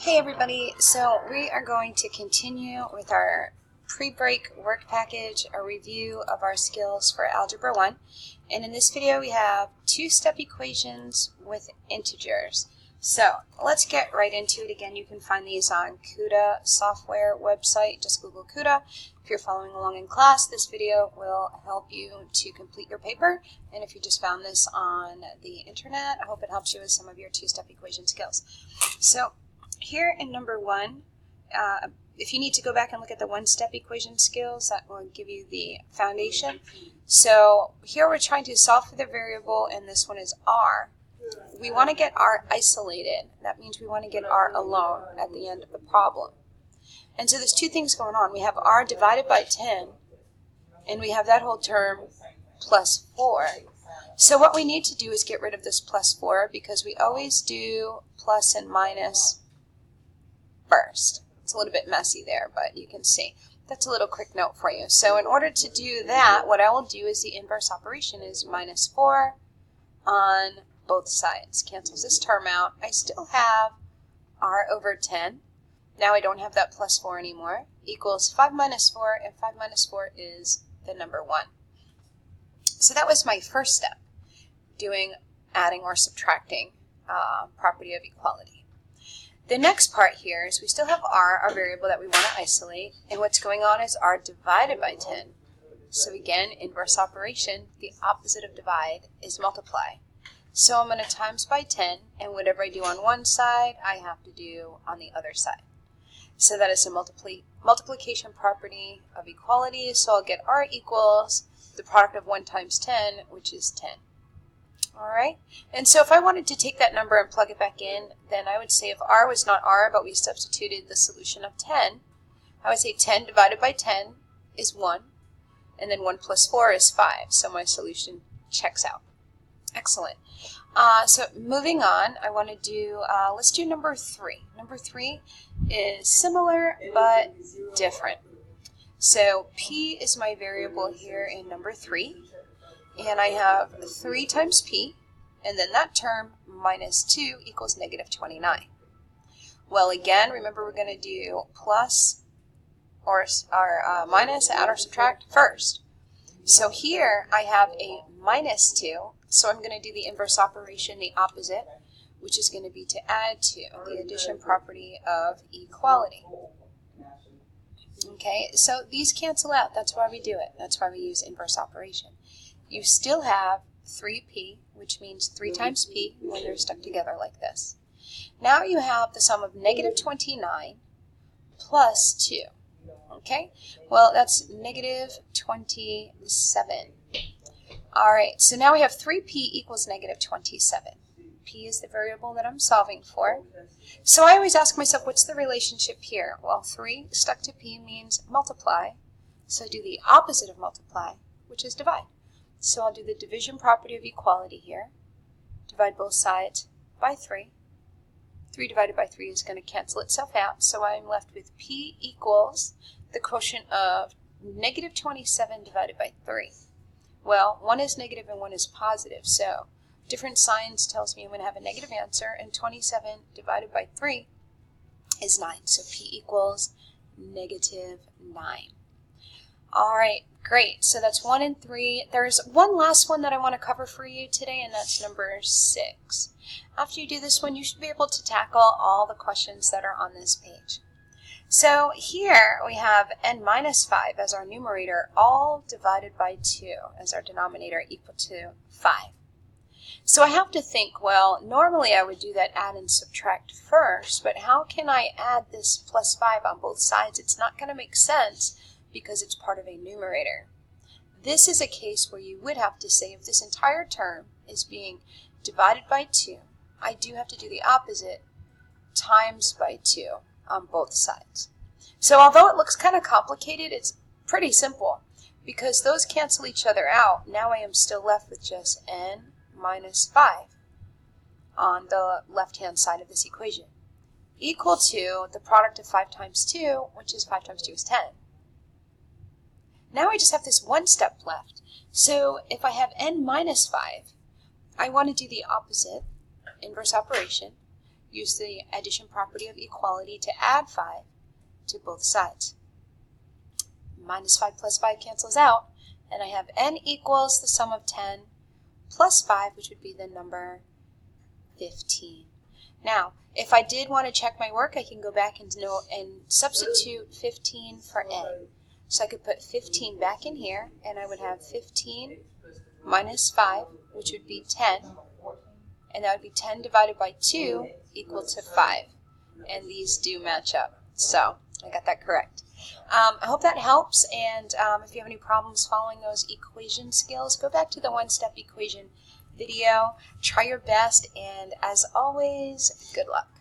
Hey everybody, so we are going to continue with our pre-break work package, a review of our skills for Algebra 1. And in this video we have two-step equations with integers. So let's get right into it. Again, you can find these on CUDA software website. Just Google CUDA. If you're following along in class, this video will help you to complete your paper. And if you just found this on the internet, I hope it helps you with some of your two-step equation skills. So here in number 1, if you need to go back and look at the one-step equation skills, that will give you the foundation. So here we're trying to solve for the variable, and this one is r. We want to get r isolated. That means we want to get r alone at the end of the problem. And so there's two things going on. We have r divided by 10, and we have that whole term plus 4. So what we need to do is get rid of this plus 4, because we always do plus and minus first. It's a little bit messy there, but you can see. That's a little quick note for you. So in order to do that, what I will do is the inverse operation is minus 4 on both sides. Cancels this term out. I still have r over 10. Now I don't have that plus 4 anymore. Equals 5 minus 4, and 5 minus 4 is the number 1. So that was my first step, doing adding or subtracting property of equality. The next part here is we still have r, our variable that we want to isolate, and what's going on is r divided by 10. So again, inverse operation, the opposite of divide is multiply. So I'm going to times by 10, and whatever I do on one side, I have to do on the other side. So that is a multiplication property of equality, so I'll get r equals the product of 1 times 10, which is 10. Alright, and so if I wanted to take that number and plug it back in, then I would say if r was not r, but we substituted the solution of 10, I would say 10 divided by 10 is 1, and then 1 plus 4 is 5, so my solution checks out. Excellent. So moving on, I want to do, let's do number 3. Number 3 is similar but different. So p is my variable here in number 3. And I have 3 times p, and then that term minus 2 equals negative 29. Well, again, remember we're going to do plus or minus, add or subtract first. So here I have a minus 2, so I'm going to do the inverse operation, the opposite, which is going to be to add 2, the addition property of equality. Okay, so these cancel out. That's why we do it. That's why we use inverse operation. You still have 3p, which means 3 times p when they're stuck together like this. Now you have the sum of negative 29 plus 2. Okay, well that's negative 27. Alright, so now we have 3p equals negative 27. P is the variable that I'm solving for. So I always ask myself, what's the relationship here? Well, 3 stuck to p means multiply, so do the opposite of multiply, which is divide. So I'll do the division property of equality here. Divide both sides by 3. 3 divided by 3 is going to cancel itself out, so I'm left with p equals the quotient of negative 27 divided by 3. Well, one is negative and one is positive, so different signs tells me I'm going to have a negative answer, and 27 divided by 3 is 9, so p equals negative 9. Alright, great. So that's 1 and 3. There's one last one that I want to cover for you today, and that's number 6. After you do this one, you should be able to tackle all the questions that are on this page. So here we have n minus 5 as our numerator, all divided by 2 as our denominator equal to 5. So I have to think, well, normally I would do that add and subtract first, but how can I add this plus 5 on both sides? It's not going to make sense, because it's part of a numerator. This is a case where you would have to say if this entire term is being divided by 2, I do have to do the opposite, times by 2 on both sides. So although it looks kind of complicated, it's pretty simple, because those cancel each other out. Now I am still left with just n minus 5 on the left-hand side of this equation, equal to the product of 5 times 2, which is 5 times 2 is 10. Now I just have this one step left. So if I have n minus 5, I want to do the opposite, inverse operation, use the addition property of equality to add 5 to both sides. Minus 5 plus 5 cancels out, and I have n equals the sum of 10 plus 5, which would be the number 15. Now, if I did want to check my work, I can go back and substitute 15 for n. So I could put 15 back in here, and I would have 15 minus 5, which would be 10, and that would be 10 divided by 2 equal to 5. And these do match up. So I got that correct. I hope that helps, and if you have any problems following those equation skills, go back to the one-step equation video, try your best, and as always, good luck.